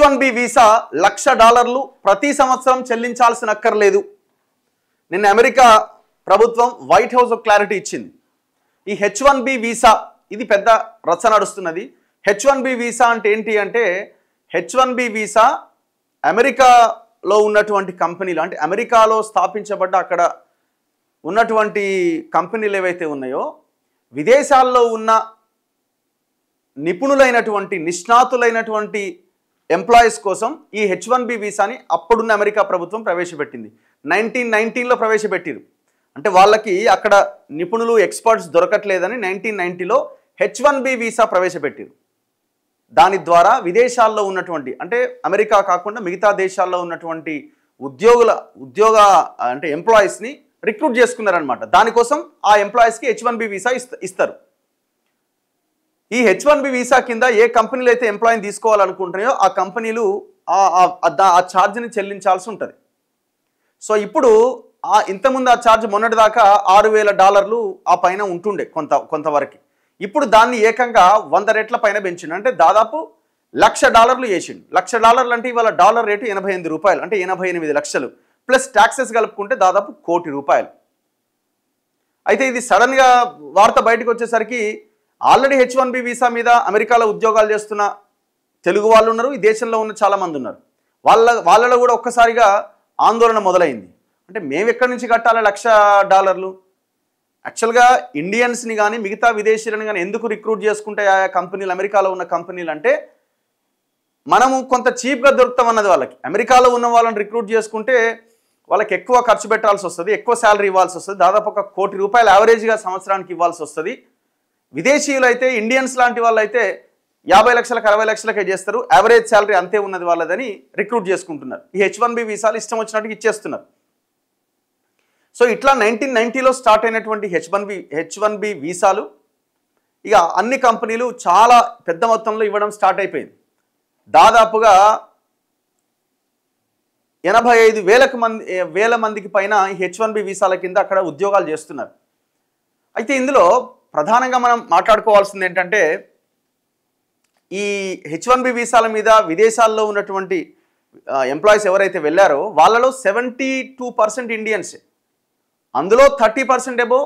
H1B visa $1,00,000 ప్రతి సంవత్సరం చెల్లించాల్సిన అక్కర్లేదు. నిన్న అమెరికా ప్రభుత్వం వైట్ హౌస్ క్లారిటీ ఇచ్చింది. ఈ H1B వీసా ఇది పెద్ద రచ్చ నడుస్తున్నది. H1B వీసా అంటే ఏంటి అంటే H1B వీసా అమెరికాలో ఉన్నటువంటి కంపెనీలు అంటే అమెరికాలో స్థాపించబడ్డ అక్కడ ఉన్నటువంటి కంపెనీలు ఏవైతే ఉన్నాయో విదేశాల్లో ఉన్న నిపుణులైనటువంటి నిష్ణాతులైనటువంటి ఎంప్లాయీస్ కోసం ఈ H1B వీసాని అప్పుడున్న అమెరికా ప్రభుత్వం ప్రవేశపెట్టింది. 1919లో ప్రవేశపెట్టారు. అంటే వాళ్ళకి అక్కడ నిపుణులు ఎక్స్పర్ట్స్ దొరకట్లేదని 1990లో H1B వీసా ప్రవేశపెట్టారు. దాని ద్వారా విదేశాల్లో ఉన్నటువంటి అంటే అమెరికా కాకుండా మిగతా దేశాల్లో ఉన్నటువంటి ఉద్యోగ అంటే ఎంప్లాయీస్ని రిక్రూట్ చేసుకున్నారనమాట. దానికోసం ఆ ఎంప్లాయీస్కి H1B వీసా ఇస్తారు. ఈ H1B వీసా కింద ఏ కంపెనీలు అయితే ఎంప్లాయీని తీసుకోవాలనుకుంటున్నాయో ఆ కంపెనీలు ఆ ఛార్జ్ని చెల్లించాల్సి ఉంటుంది. సో ఇప్పుడు ఇంతకుముందు ఆ ఛార్జ్ మొన్నటిదాకా $6,000 ఆ పైన ఉంటుండే కొంతవరకు. ఇప్పుడు దాన్ని ఏకంగా 100 రెట్ల పైన పెంచిండు. అంటే దాదాపు $1,00,000 చేసిండు. $1,00,000 అంటే ఇవాళ డాలర్ రేటు $88 అంటే 88 లక్షలు ప్లస్ ట్యాక్సెస్ కలుపుకుంటే దాదాపు ₹1,00,00,000. అయితే ఇది సడన్గా వార్త బయటకు వచ్చేసరికి ఆల్రెడీ H1B వీసా మీద అమెరికాలో ఉద్యోగాలు చేస్తున్న తెలుగు వాళ్ళు ఉన్నారు, ఈ దేశంలో ఉన్న చాలామంది ఉన్నారు. వాళ్ళలో కూడా ఒక్కసారిగా ఆందోళన మొదలైంది. అంటే మేము ఎక్కడి నుంచి కట్టాలి $1,00,000? యాక్చువల్గా ఇండియన్స్ని కానీ మిగతా విదేశీయులను కానీ ఎందుకు రిక్రూట్ చేసుకుంటే ఆయా కంపెనీలు అమెరికాలో ఉన్న కంపెనీలు అంటే మనము కొంత చీప్గా దొరుకుతామన్నది వాళ్ళకి. అమెరికాలో ఉన్న వాళ్ళని రిక్రూట్ చేసుకుంటే వాళ్ళకి ఎక్కువ ఖర్చు పెట్టాల్సి వస్తుంది, ఎక్కువ శాలరీ ఇవ్వాల్సి వస్తుంది, దాదాపు ₹1,00,000 యావరేజ్గా సంవత్సరానికి ఇవ్వాల్సి వస్తుంది. విదేశీయులు అయితే ఇండియన్స్ లాంటి వాళ్ళు అయితే 50 లక్షలకు 60 లక్షలకే చేస్తారు, యావరేజ్ శాలరీ అంతే ఉన్నది వాళ్ళదని రిక్రూట్ చేసుకుంటున్నారు. ఈ H1B వీసాలు ఇష్టం వచ్చినట్టుగా ఇచ్చేస్తున్నారు. సో ఇట్లా 1990లో స్టార్ట్ అయినటువంటి H1B వీసాలు ఇక అన్ని కంపెనీలు చాలా పెద్ద మొత్తంలో ఇవ్వడం స్టార్ట్ అయిపోయింది. దాదాపుగా 85,000 మందికి పైన ఈ H1B వీసాల కింద అక్కడ ఉద్యోగాలు చేస్తున్నారు. అయితే ఇందులో ప్రధానంగా మనం మాట్లాడుకోవాల్సింది ఏంటంటే ఈ H1B వీసాల మీద విదేశాల్లో ఉన్నటువంటి ఎంప్లాయీస్ ఎవరైతే వెళ్ళారో వాళ్ళలో 72% ఇండియన్సే. అందులో 30% ఏమో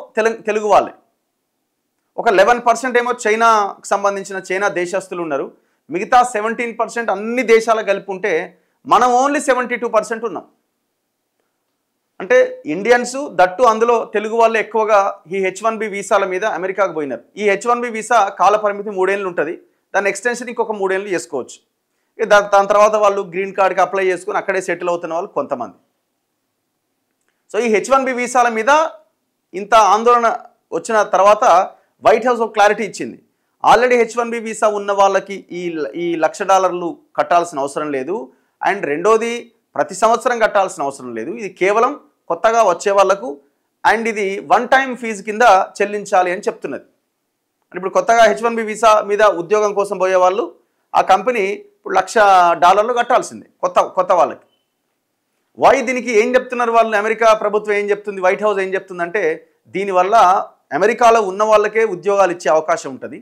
తెలుగు వాళ్ళే, ఒక 11% ఏమో చైనాకు సంబంధించిన చైనా దేశస్తులు ఉన్నారు. మిగతా 17% అన్ని దేశాలు కలుపుకుంటే మనం ఓన్లీ 72% ఉన్నాం. అంటే ఇండియన్స్ దట్టు అందులో తెలుగు వాళ్ళు ఎక్కువగా ఈ H1B వీసాల మీద అమెరికాకు పోయినారు. ఈ H1B వీసా కాల పరిమితి 3 ఏళ్ళు ఉంటుంది. దాని ఎక్స్టెన్షన్ ఇంకొక 3 ఏళ్ళు చేసుకోవచ్చు. దాని తర్వాత వాళ్ళు గ్రీన్ కార్డ్కి అప్లై చేసుకుని అక్కడే సెటిల్ అవుతున్న వాళ్ళు కొంతమంది. సో ఈ H1B వీసాల మీద ఇంత ఆందోళన వచ్చిన తర్వాత వైట్ హౌస్ ఒక క్లారిటీ ఇచ్చింది. ఆల్రెడీ H1B వీసా ఉన్న వాళ్ళకి ఈ $1,00,000 కట్టాల్సిన అవసరం లేదు. అండ్ రెండోది ప్రతి సంవత్సరం కట్టాల్సిన అవసరం లేదు. ఇది కేవలం కొత్తగా వచ్చే వాళ్లకు అండ్ ఇది వన్ టైం ఫీజు కింద చెల్లించాలి అని చెప్తున్నది. అంటే ఇప్పుడు కొత్తగా H1B వీసా మీద ఉద్యోగం కోసం పోయే వాళ్ళు ఆ కంపెనీ ఇప్పుడు $1,00,000 కట్టాల్సిందే కొత్త వాళ్ళకి. దీనికి ఏం చెప్తున్నారు వాళ్ళు? అమెరికా ప్రభుత్వం ఏం చెప్తుంది, వైట్ హౌస్ ఏం చెప్తుందంటే దీనివల్ల అమెరికాలో ఉన్న వాళ్ళకే ఉద్యోగాలు ఇచ్చే అవకాశం ఉంటుంది.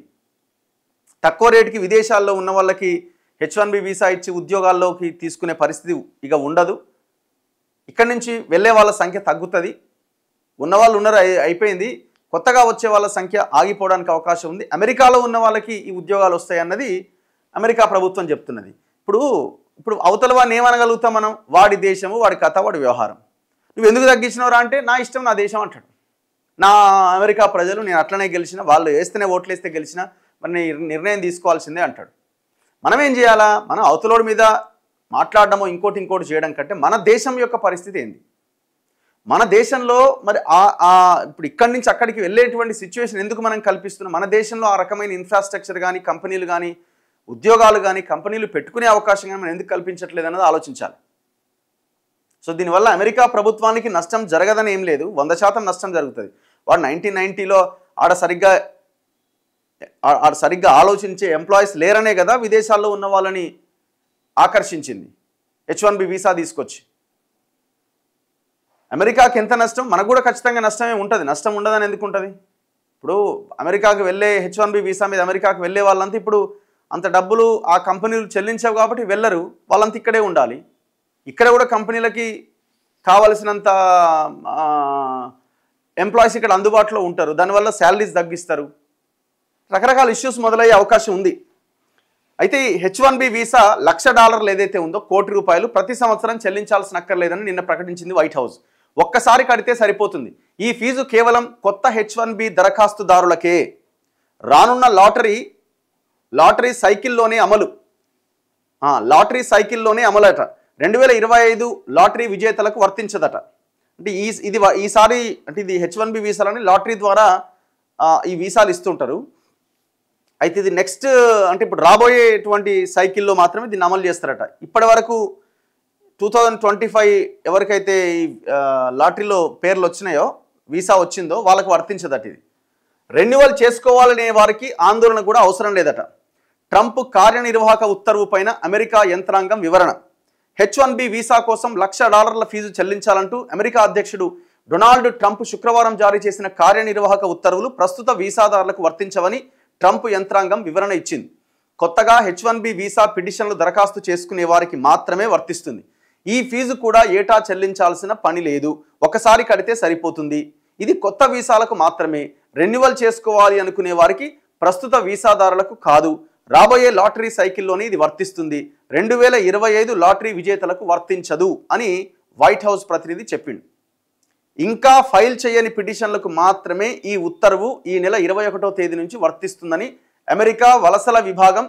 తక్కువ రేటుకి విదేశాల్లో ఉన్న వాళ్ళకి H1B వీసా ఇచ్చి ఉద్యోగాల్లోకి తీసుకునే పరిస్థితి ఇక ఉండదు. ఇక్కడి నుంచి వెళ్ళే వాళ్ళ సంఖ్య తగ్గుతుంది. ఉన్నవాళ్ళు ఉన్నారు, అయిపోయింది. కొత్తగా వచ్చే వాళ్ళ సంఖ్య ఆగిపోవడానికి అవకాశం ఉంది. అమెరికాలో ఉన్న వాళ్ళకి ఈ ఉద్యోగాలు వస్తాయి అన్నది అమెరికా ప్రభుత్వం చెప్తున్నది. ఇప్పుడు అవతల వాడిని ఏమనగలుగుతాం మనం? వాడి దేశము, వాడి కథ, వాడి వ్యవహారం. నువ్వు ఎందుకు తగ్గించినవరా అంటే నా ఇష్టం, నా దేశం అంటాడు. నా అమెరికా ప్రజలు నేను అట్లనే గెలిచిన, వాళ్ళు వేస్తేనే ఓట్లు వేస్తే గెలిచిన, మరి నిర్ణయం తీసుకోవాల్సిందే అంటాడు. మనం ఏం చేయాలా? మనం అవతలోడి మీద మాట్లాడడమో ఇంకోటి చేయడం కంటే మన దేశం యొక్క పరిస్థితి ఏంది, మన దేశంలో మరి ఇప్పుడు ఇక్కడి నుంచి అక్కడికి వెళ్ళేటువంటి సిచ్యువేషన్ ఎందుకు మనం కల్పిస్తున్నాం? మన దేశంలో ఆ రకమైన ఇన్ఫ్రాస్ట్రక్చర్ కానీ కంపెనీలు కానీ ఉద్యోగాలు కానీ కంపెనీలు పెట్టుకునే అవకాశం కానీ మనం ఎందుకు కల్పించట్లేదు అన్నది ఆలోచించాలి. సో దీనివల్ల అమెరికా ప్రభుత్వానికి నష్టం జరగదని ఏం లేదు, 100% నష్టం జరుగుతుంది. వాడు 1990లో ఆడ సరిగ్గా ఆలోచించే ఎంప్లాయీస్ లేరనే కదా విదేశాల్లో ఉన్న వాళ్ళని ఆకర్షించింది H1B వీసా తీసుకొచ్చి. అమెరికాకి ఎంత నష్టం, మనకు కూడా ఖచ్చితంగా నష్టమే ఉంటుంది. నష్టం ఉండదని ఎందుకు ఉంటుంది? ఇప్పుడు అమెరికాకు వెళ్ళే H1B వీసా మీద అమెరికాకు వెళ్ళే వాళ్ళంతా ఇప్పుడు అంత డబ్బులు ఆ కంపెనీలు చెల్లించవు కాబట్టి వెళ్ళరు, వాళ్ళంతా ఇక్కడే ఉండాలి. ఇక్కడ కూడా కంపెనీలకి కావలసినంత ఎంప్లాయీస్ ఇక్కడ అందుబాటులో ఉంటారు, దానివల్ల శాలరీస్ తగ్గిస్తారు, రకరకాల ఇష్యూస్ మొదలయ్యే అవకాశం ఉంది. అయితే H1B వీసా $1,00,000 ఏదైతే ఉందో ₹1,00,00,000 ప్రతి సంవత్సరం చెల్లించాల్సిన అక్కర్లేదని నిన్న ప్రకటించింది వైట్ హౌస్. ఒక్కసారి కడితే సరిపోతుంది. ఈ ఫీజు కేవలం కొత్త H1B దరఖాస్తుదారులకే. రానున్న లాటరీ సైకిల్లోనే అమలు. లాటరీ సైకిల్లోనే అమలట. 2025 లాటరీ విజేతలకు వర్తించదట. అంటే ఈసారి అంటే ఇది H1B వీసాలని లాటరీ ద్వారా ఈ వీసాలు ఇస్తుంటారు. అయితే ఇది నెక్స్ట్ అంటే ఇప్పుడు రాబోయేటువంటి సైకిల్లో మాత్రమే దీన్ని అమలు చేస్తారట. ఇప్పటి వరకు 2025 ఎవరికైతే ఈ లాటరీలో పేర్లు వచ్చినాయో, వీసా వచ్చిందో వాళ్ళకు వర్తించదట. ఇది రెన్యువల్ చేసుకోవాలనే వారికి ఆందోళన కూడా అవసరం లేదట. ట్రంప్ కార్యనిర్వాహక ఉత్తర్వు పైన అమెరికా యంత్రాంగం వివరణ. H1B వీసా కోసం $1,00,000 ఫీజు చెల్లించాలంటూ అమెరికా అధ్యక్షుడు డొనాల్డ్ ట్రంప్ శుక్రవారం జారీ చేసిన కార్యనిర్వాహక ఉత్తర్వులు ప్రస్తుత వీసాదారులకు వర్తించవని ట్రంప్ యంత్రాంగం వివరణ ఇచ్చింది. కొత్తగా H1B వీసా పిటిషన్లు దరఖాస్తు చేసుకునే వారికి మాత్రమే వర్తిస్తుంది. ఈ ఫీజు కూడా ఏటా చెల్లించాల్సిన పని లేదు, ఒకసారి కడితే సరిపోతుంది. ఇది కొత్త వీసాలకు మాత్రమే, రెన్యువల్ చేసుకోవాలి అనుకునే వారికి, ప్రస్తుత వీసాదారులకు కాదు. రాబోయే లాటరీ సైకిల్లోనే ఇది వర్తిస్తుంది. 2025 లాటరీ విజేతలకు వర్తించదు అని వైట్ హౌస్ ప్రతినిధి చెప్పిండు. ఇంకా ఫైల్ చేయని పిటిషన్లకు మాత్రమే ఈ ఉత్తర్వు ఈ నెల 21వ తేదీ నుంచి వర్తిస్తుందని అమెరికా వలసల విభాగం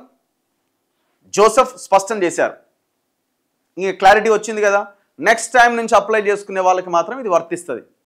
జోసెఫ్ స్పష్టం చేశారు. ఇంక క్లారిటీ వచ్చింది కదా. నెక్స్ట్ టైం నుంచి అప్లై చేసుకునే వాళ్ళకి మాత్రం ఇది వర్తిస్తుంది.